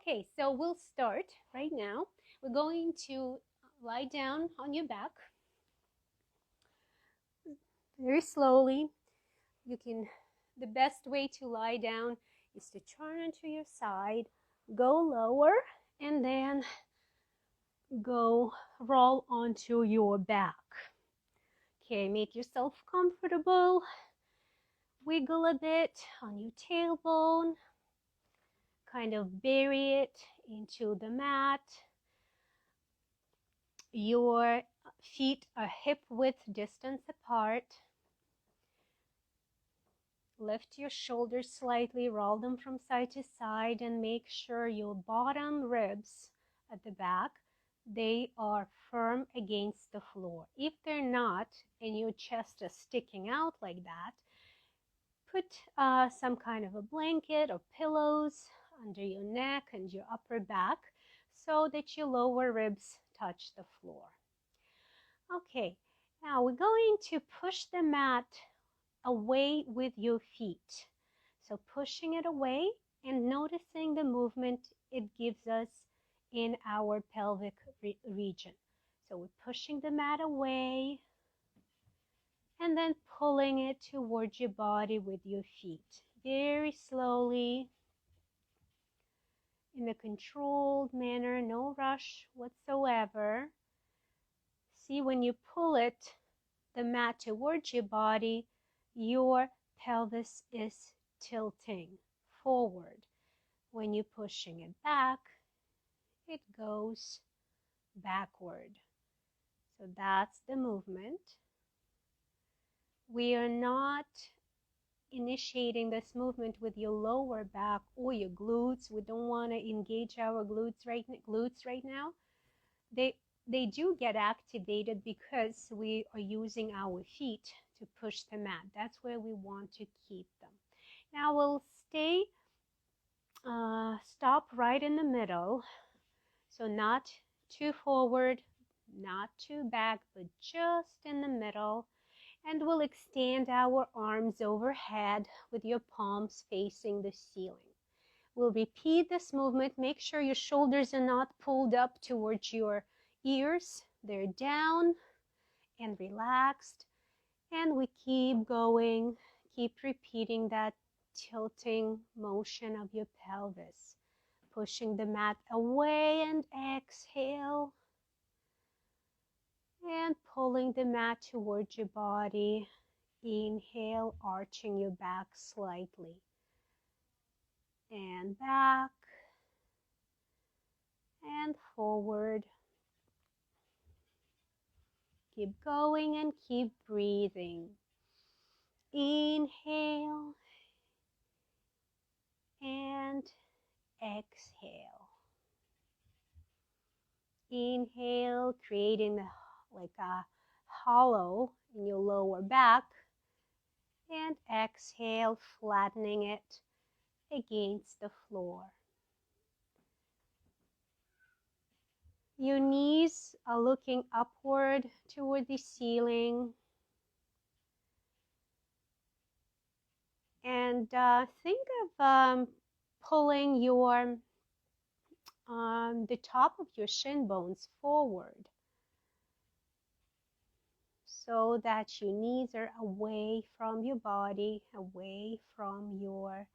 Okay, so we'll start right now. We're going to lie down on your back very slowly. The best way to lie down is to turn onto your side, go lower, and then go roll onto your back. Okay, make yourself comfortable. Wiggle a bit on your tailbone. Kind of bury it into the mat. Your feet are hip width distance apart. Lift your shoulders slightly, roll them from side to side, and make sure your bottom ribs at the back, they are firm against the floor. If they're not, and your chest is sticking out like that, put some kind of a blanket or pillows under your neck and your upper back so that your lower ribs touch the floor. Okay, now we're going to push the mat away with your feet. So pushing it away and noticing the movement it gives us in our pelvic region. So we're pushing the mat away and then pulling it towards your body with your feet. Very slowly, in a controlled manner, no rush whatsoever. See, when you pull it, the mat towards your body, your pelvis is tilting forward. When you're pushing it back, it goes backward. So that's the movement. We are not initiating this movement with your lower back or your glutes. We don't want to engage our glutes right now. They do get activated because we are using our feet to push the mat. That's where we want to keep them. Now we'll stop right in the middle. So not too forward, not too back, but just in the middle. And we'll extend our arms overhead with your palms facing the ceiling. We'll repeat this movement. Make sure your shoulders are not pulled up towards your ears. They're down and relaxed. And we keep going. Keep repeating that tilting motion of your pelvis. Pushing the mat away and exhale. And pulling the mat towards your body. Inhale, arching your back slightly. And back. And forward. Keep going and keep breathing. Inhale. And exhale. Inhale, creating like a hollow in your lower back. And exhale, flattening it against the floor. Your knees are looking upward toward the ceiling. And think of pulling your the top of your shin bones forward so that your knees are away from your body, away from your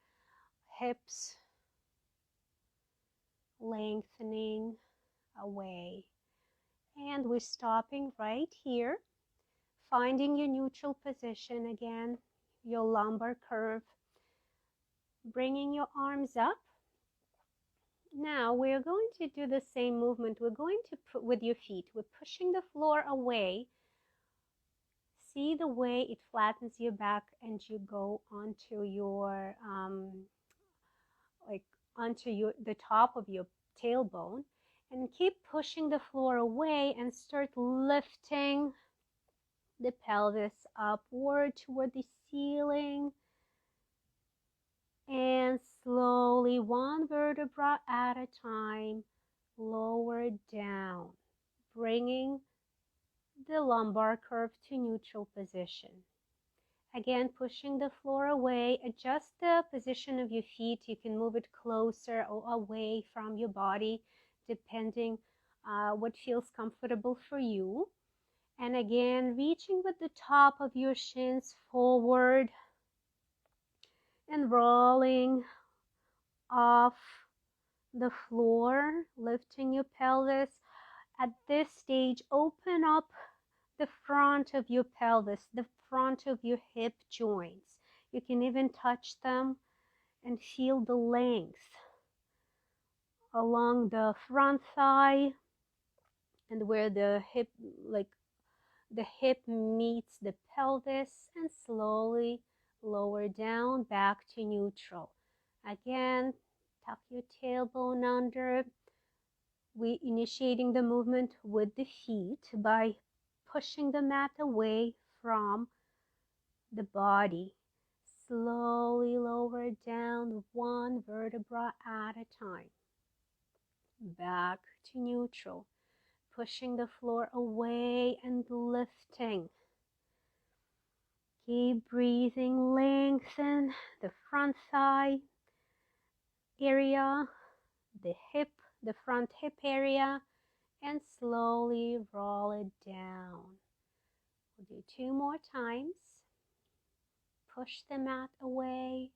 hips, lengthening away. And we're stopping right here, finding your neutral position again, your lumbar curve, bringing your arms up. Now we're going to do the same movement. We're going to put with your feet. We're pushing the floor away. See the way it flattens your back and you go onto your the top of your tailbone, and keep pushing the floor away and start lifting the pelvis upward toward the ceiling. And slowly, one vertebra at a time, lower down, bringing the lumbar curve to neutral position. Again, pushing the floor away. Adjust the position of your feet. You can move it closer or away from your body, depending what feels comfortable for you. And again, reaching with the top of your shins forward and rolling off the floor, lifting your pelvis. At this stage, open up the front of your pelvis, the front of your hip joints. You can even touch them and feel the length along the front thigh and where the hip, like the hip meets the pelvis, and slowly lower down back to neutral. Again, tuck your tailbone under. We initiating the movement with the feet by pushing the mat away from the body. Slowly lower down one vertebra at a time. Back to neutral. Pushing the floor away and lifting. Keep breathing. Lengthen the front thigh area, the hip, the front hip area, and slowly roll it down. We'll do 2 more times. Push the mat away.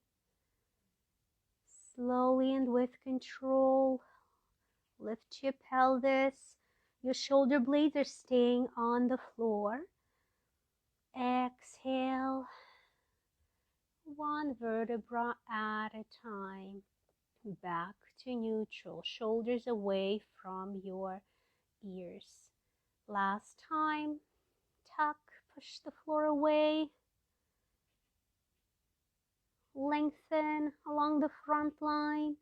Slowly and with control, lift your pelvis. Your shoulder blades are staying on the floor. Exhale, one vertebra at a time. Back to neutral, shoulders away from your ears. Last time, tuck, push the floor away. Lengthen along the front line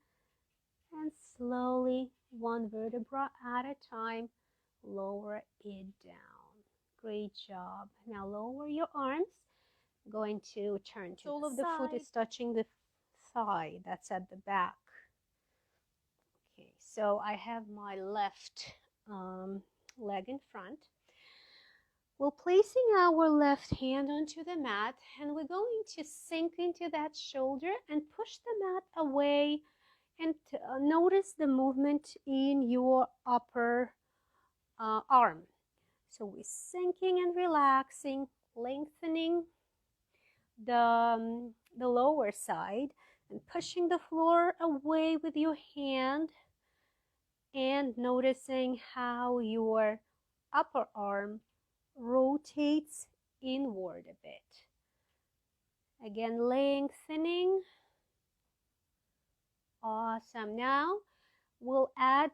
and slowly, one vertebra at a time, lower it down. Great job. Now lower your arms. I'm going to turn to sole of the foot is touching the thigh. That's at the back. Okay, so I have my left leg in front. We're placing our left hand onto the mat, and we're going to sink into that shoulder and push the mat away, and notice the movement in your upper arm. So we're sinking and relaxing, lengthening the lower side and pushing the floor away with your hand, and noticing how your upper arm rotates inward a bit. Again, lengthening. Awesome. Now we'll add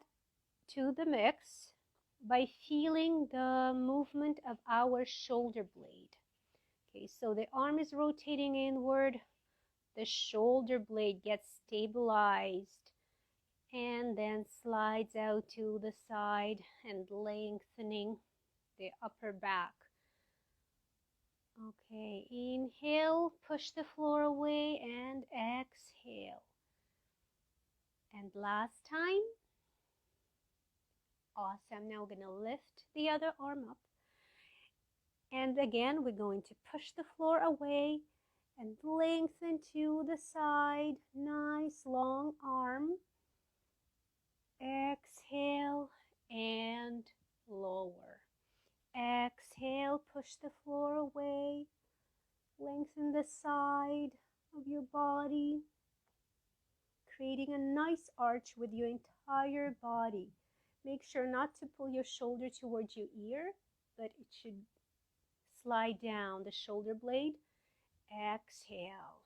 to the mix by feeling the movement of our shoulder blade. Okay, so the arm is rotating inward, the shoulder blade gets stabilized and then slides out to the side and lengthening the upper back. Okay, inhale, push the floor away, and exhale. And last time. Awesome. Now we're going to lift the other arm up. And again, we're going to push the floor away and lengthen to the side. Nice long arm. Exhale and lower. Exhale, push the floor away. Lengthen the side of your body, creating a nice arch with your entire body. Make sure not to pull your shoulder towards your ear, but it should slide down the shoulder blade. Exhale.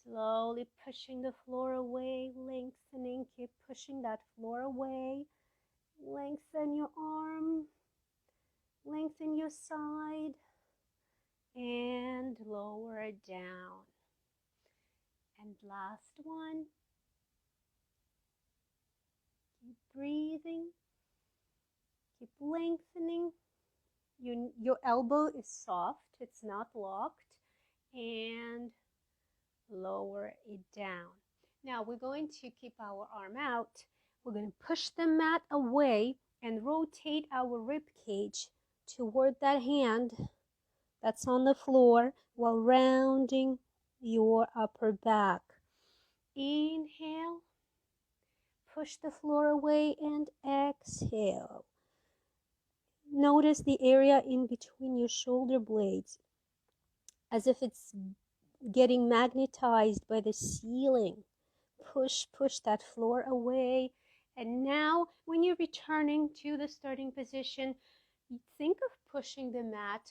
Slowly pushing the floor away, lengthening. Keep pushing that floor away. Lengthen your arm. Lengthen your side. And lower it down. And last one. Keep breathing. Keep lengthening. Your elbow is soft. It's not locked. And lower it down. Now we're going to keep our arm out. We're going to push the mat away and rotate our rib cage toward that hand that's on the floor while rounding your upper back. Inhale, push the floor away, and exhale. Notice the area in between your shoulder blades as if it's getting magnetized by the ceiling. Push that floor away. And now when you're returning to the starting position, think of pushing the mat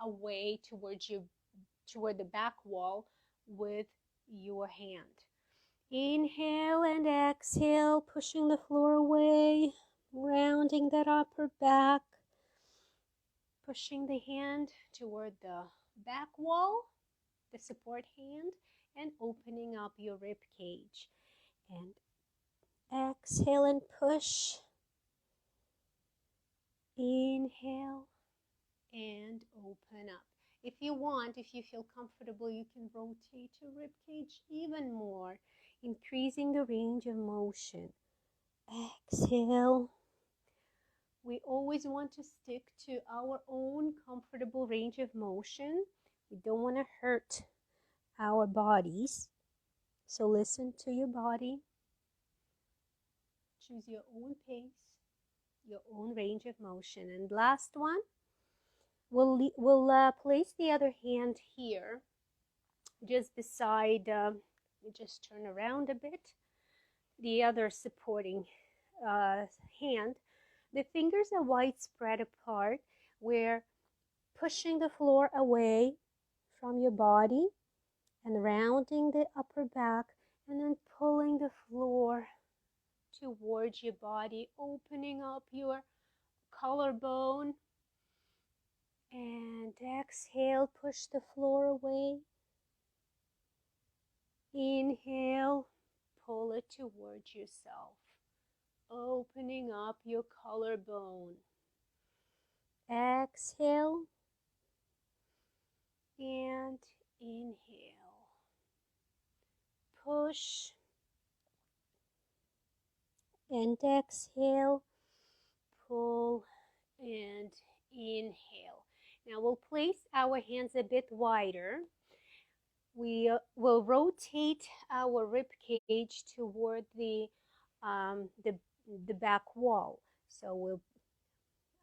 away toward the back wall with your hand. Inhale and exhale, pushing the floor away, rounding that upper back, pushing the hand toward the back wall, the support hand, and opening up your rib cage. And exhale and push. Inhale and open up. If you want, if you feel comfortable, you can rotate your rib cage even more, increasing the range of motion. Exhale. We always want to stick to our own comfortable range of motion. We don't want to hurt our bodies. So listen to your body. Choose your own pace, your own range of motion. And last one, we'll place the other hand here, just beside, just turn around a bit, the other supporting hand. The fingers are widespread apart. We're pushing the floor away from your body and rounding the upper back, and then pulling the floor towards your body, opening up your collarbone. And exhale, push the floor away. Inhale, pull it towards yourself, opening up your collarbone. Exhale and inhale. Push and exhale. Pull and inhale. Now we'll place our hands a bit wider. We will rotate our rib cage toward the back wall. So we're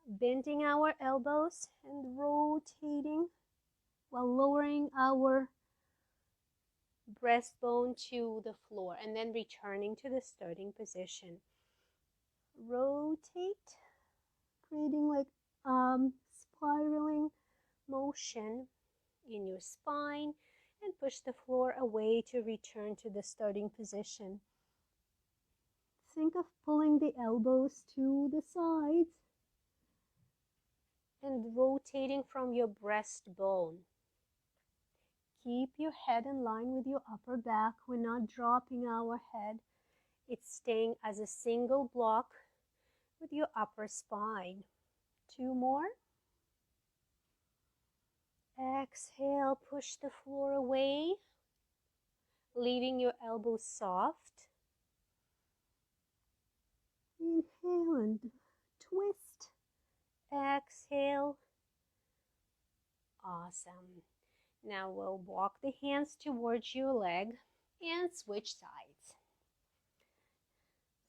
bending our elbows and rotating while lowering our breastbone to the floor, and then returning to the starting position. Rotate, creating like spiraling motion in your spine, and push the floor away to return to the starting position. Think of pulling the elbows to the sides and rotating from your breastbone. Keep your head in line with your upper back. We're not dropping our head. It's staying as a single block with your upper spine. 2 more. Exhale, push the floor away, leaving your elbows soft. Inhale and twist. Exhale. Awesome. Now we'll walk the hands towards your leg and switch sides.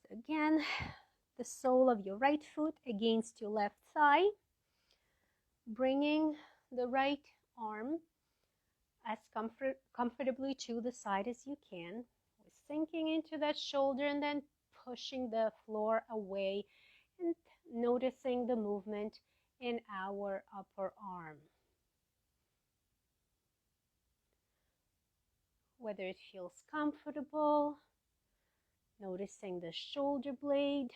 So again, the sole of your right foot against your left thigh, bringing the right arm as comfortably to the side as you can, sinking into that shoulder and then pushing the floor away and noticing the movement in our upper arm. Whether it feels comfortable, noticing the shoulder blade,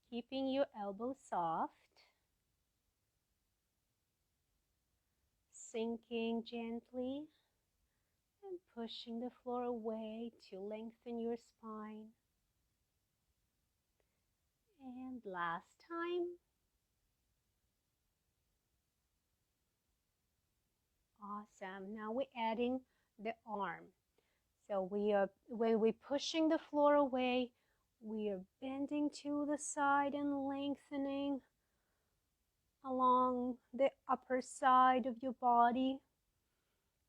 keeping your elbow soft, sinking gently and pushing the floor away to lengthen your spine. And last time. Awesome. Now we're adding the arm. So when we're pushing the floor away, we are bending to the side and lengthening along the upper side of your body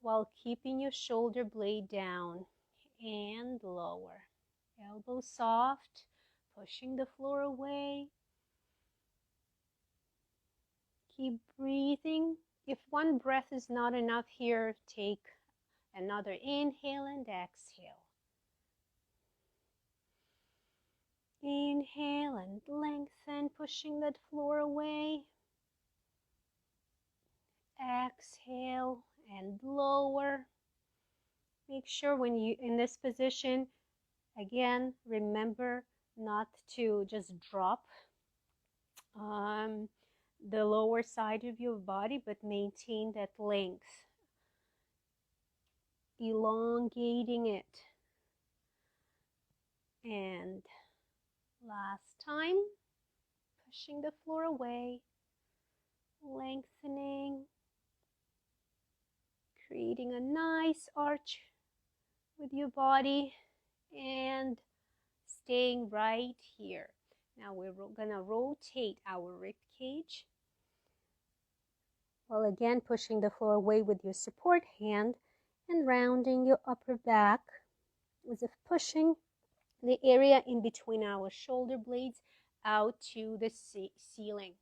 while keeping your shoulder blade down and lower. Elbows soft, pushing the floor away. Keep breathing. If one breath is not enough here, take another inhale and exhale. Inhale and lengthen, pushing that floor away. Exhale and lower. Make sure when you in this position, again, remember not to just drop the lower side of your body, but maintain that length, elongating it. And last time, pushing the floor away, lengthening, creating a nice arch with your body and staying right here. Now we're gonna rotate our rib cage. While again pushing the floor away with your support hand and rounding your upper back as if pushing the area in between our shoulder blades out to the ceiling.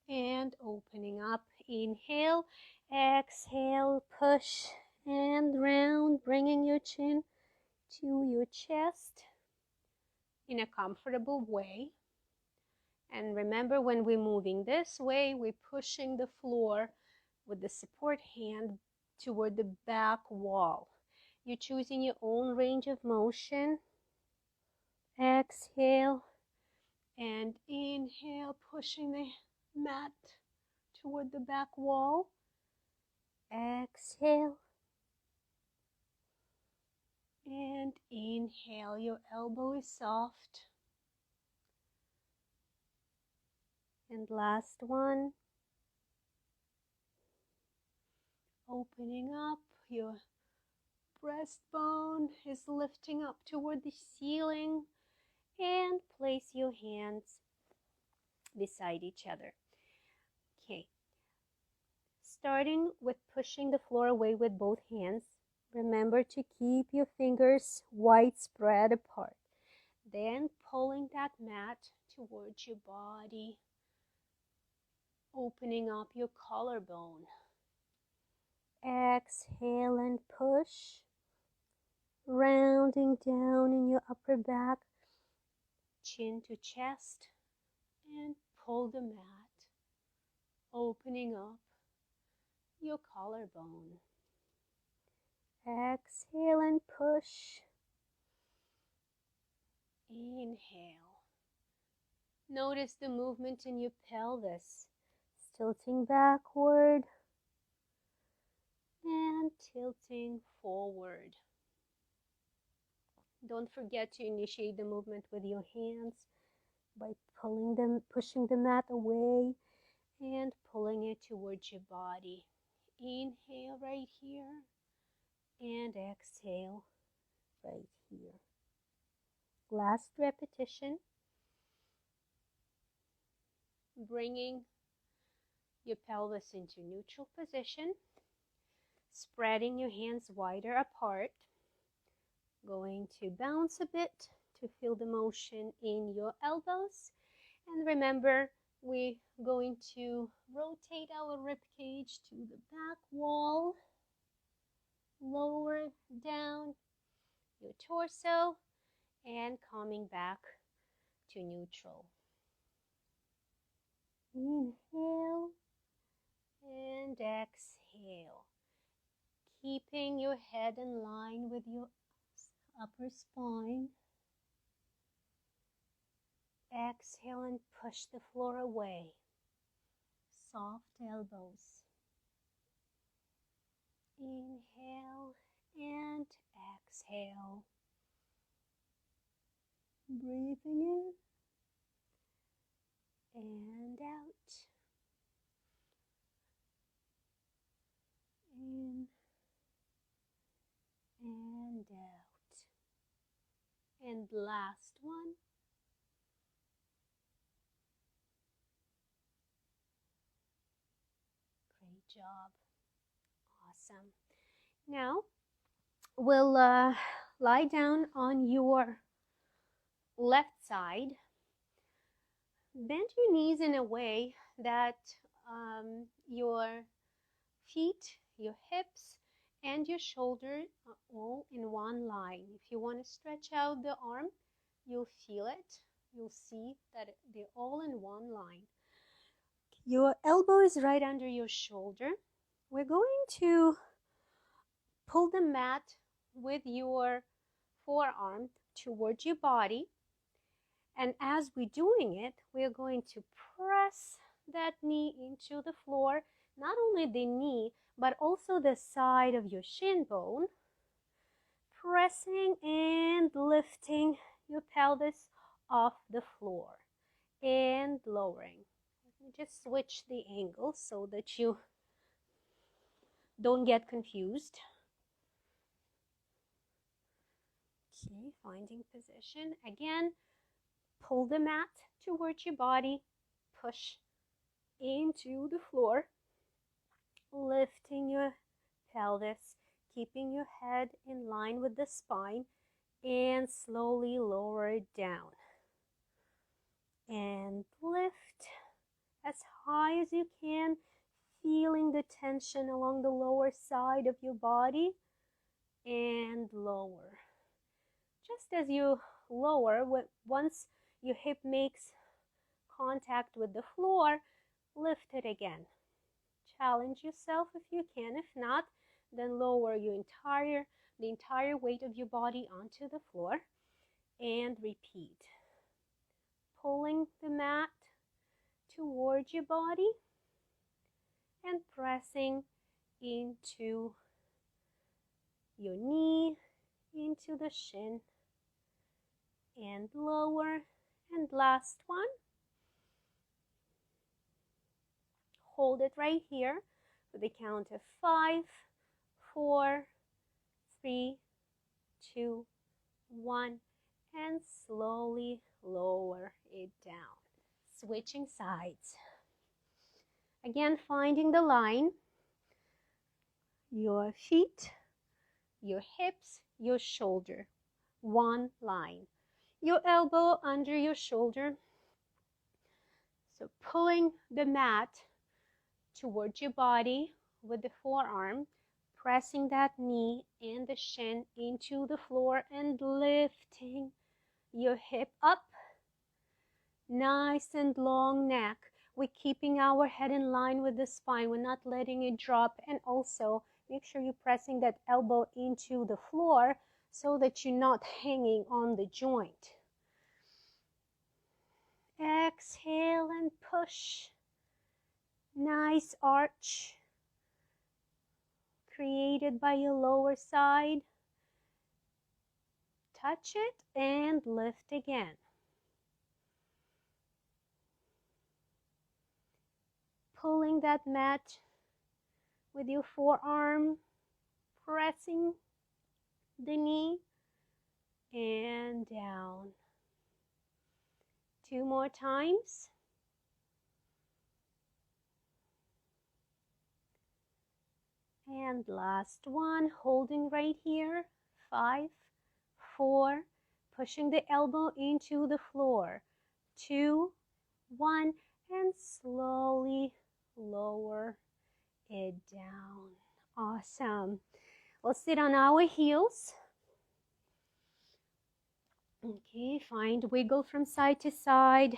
And opening up, inhale, exhale, push and round, bringing your chin to your chest in a comfortable way. And remember, when we're moving this way, we're pushing the floor with the support hand toward the back wall. You're choosing your own range of motion. Exhale and inhale, pushing the mat toward the back wall. Exhale and inhale. Your elbow is soft. And last one. Opening up, your breastbone is lifting up toward the ceiling, and place your hands beside each other. Okay. Starting with pushing the floor away with both hands, remember to keep your fingers widespread apart. Then pulling that mat towards your body, opening up your collarbone. Exhale and push, rounding down in your upper back, chin to chest, and pull the mat, opening up your collarbone. Exhale and push. Inhale. Notice the movement in your pelvis, tilting backward and tilting forward. Don't forget to initiate the movement with your hands by pushing the mat away and pulling it towards your body. Inhale right here and exhale right here. Last repetition. Bringing your pelvis into neutral position, spreading your hands wider apart, going to bounce a bit to feel the motion in your elbows. And remember, we're going to rotate our rib cage to the back wall, lower down your torso, and coming back to neutral. Inhale and exhale, keeping your head in line with your upper spine. Exhale and push the floor away. Soft elbows. Inhale and exhale. Breathing in and out. In and out. And last one. job. Awesome. Now we'll lie down on your left side. Bend your knees in a way that your feet, your hips, and your shoulder are all in one line. If you want to stretch out the arm, you'll feel it. You'll see that they're all in one line. Your elbow is right under your shoulder. We're going to pull the mat with your forearm towards your body. And as we're doing it, we're going to press that knee into the floor, not only the knee, but also the side of your shin bone, pressing and lifting your pelvis off the floor and lowering. Let me just switch the angle so that you don't get confused. Okay, finding position. Again, pull the mat towards your body, push into the floor, lifting your pelvis, keeping your head in line with the spine, and slowly lower it down. And lift as high as you can, feeling the tension along the lower side of your body, and lower. Just as you lower, once your hip makes contact with the floor, lift it again. Challenge yourself if you can. If not, then lower the entire weight of your body onto the floor and repeat. Pulling the mat towards your body and pressing into your knee, into the shin, and lower. And last one. Hold it right here with a count of 5, 4, 3, 2, 1, and slowly lower it down. Switching sides. Again, finding the line, your feet, your hips, your shoulder, one line. Your elbow under your shoulder. So pulling the mat towards your body with the forearm, pressing that knee and the shin into the floor and lifting your hip up. Nice and long neck. We're keeping our head in line with the spine. We're not letting it drop. And also make sure you're pressing that elbow into the floor so that you're not hanging on the joint. Exhale and push. Nice arch created by your lower side. Touch it and lift again. Pulling that mat with your forearm, pressing the knee and down. 2 more times. And last one, holding right here. 5, 4, pushing the elbow into the floor. 2, 1, and slowly lower it down. Awesome. We'll sit on our heels. Okay, find wiggle from side to side.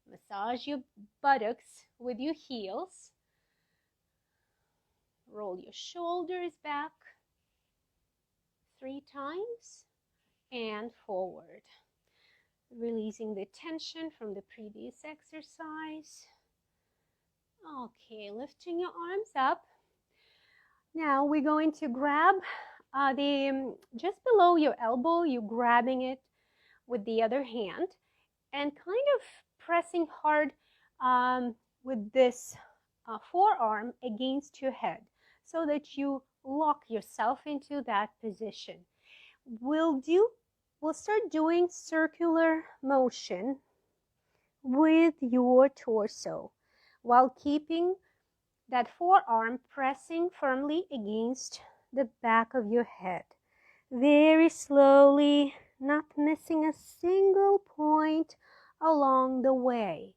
Massage your buttocks with your heels. Roll your shoulders back 3 times and forward. Releasing the tension from the previous exercise. Okay, lifting your arms up. Now we're going to grab just below your elbow, you're grabbing it with the other hand and kind of pressing hard with this forearm against your head so that you lock yourself into that position. We'll start doing circular motion with your torso while keeping that forearm pressing firmly against the back of your head. Very slowly, not missing a single point along the way.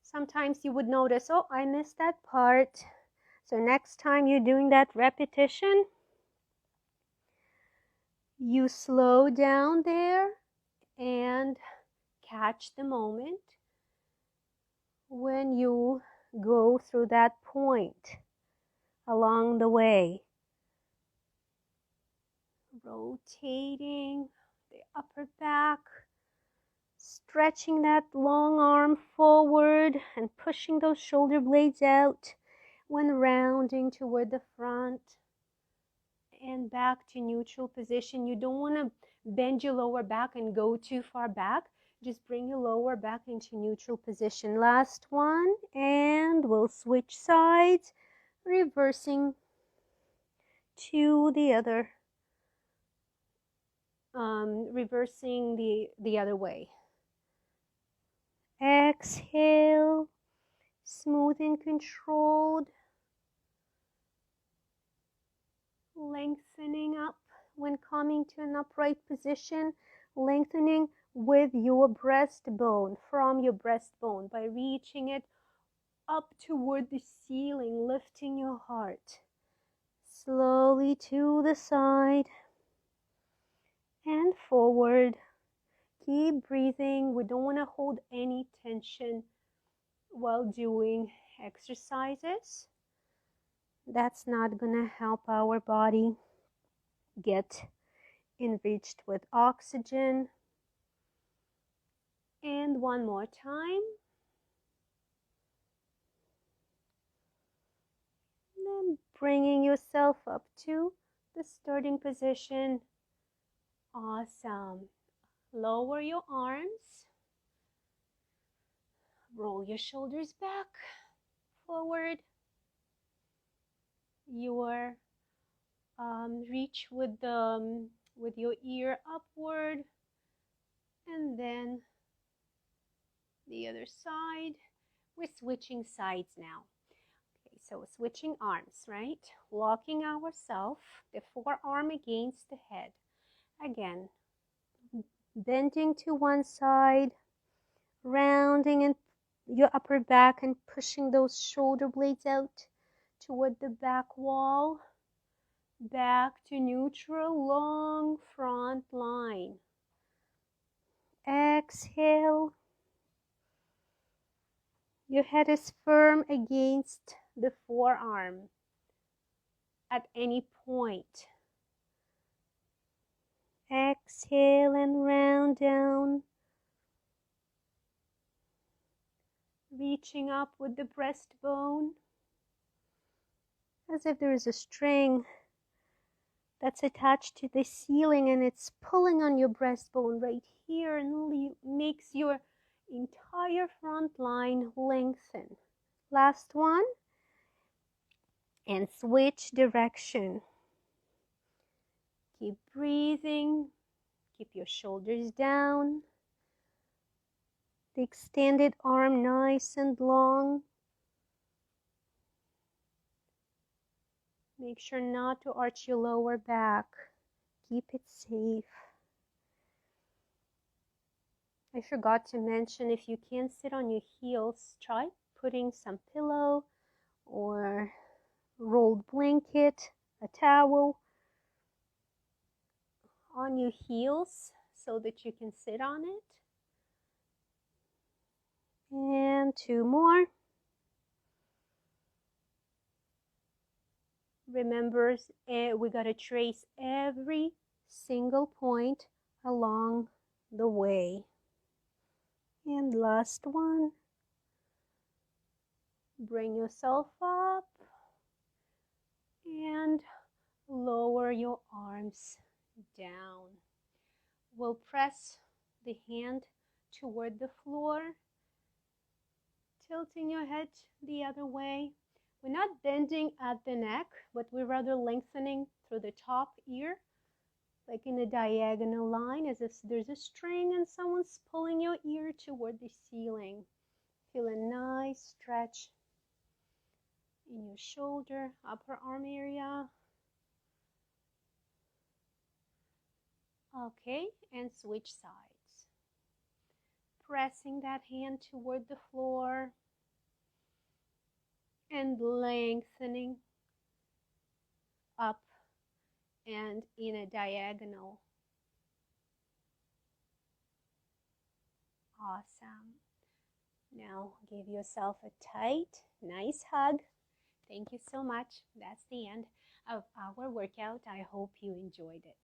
Sometimes you would notice, oh, I missed that part. So next time you're doing that repetition, you slow down there and catch the moment when you go through that point along the way. Rotating the upper back, stretching that long arm forward and pushing those shoulder blades out when rounding toward the front and back to neutral position. You don't want to bend your lower back and go too far back. Just bring your lower back into neutral position. Last one, and we'll switch sides, reversing to the other, reversing the other way. Exhale, smooth and controlled, lengthening up when coming to an upright position, lengthening with your breastbone, from your breastbone, by reaching it up toward the ceiling, lifting your heart. Slowly to the side and forward. Keep breathing. We don't want to hold any tension while doing exercises. That's not going to help our body get enriched with oxygen. And one more time. Then bringing yourself up to the starting position. Awesome. Lower your arms. Roll your shoulders back, forward. Your reach with your ear upward, and then the other side. We're switching sides now. Okay, so switching arms, right? Locking ourselves, the forearm against the head. Again, bending to one side, rounding in your upper back and pushing those shoulder blades out toward the back wall. Back to neutral, long front line. Exhale. Your head is firm against the forearm at any point. Exhale and round down. Reaching up with the breastbone, as if there is a string that's attached to the ceiling and it's pulling on your breastbone right here and makes your entire front line lengthen. Last one, and switch direction. Keep breathing, keep your shoulders down, the extended arm nice and long. Make sure not to arch your lower back. Keep it safe. I forgot to mention, if you can't sit on your heels, try putting some pillow or rolled blanket, a towel on your heels so that you can sit on it. And two more. Remember, we got to trace every single point along the way. And last one. Bring yourself up and lower your arms down. We'll press the hand toward the floor, tilting your head the other way. We're not bending at the neck, but we're rather lengthening through the top ear, like in a diagonal line, as if there's a string and someone's pulling your ear toward the ceiling. Feel a nice stretch in your shoulder, upper arm area. Okay, and switch sides. Pressing that hand toward the floor and lengthening up and in a diagonal. Awesome. Now give yourself a tight, nice hug. Thank you so much. That's the end of our workout. I hope you enjoyed it.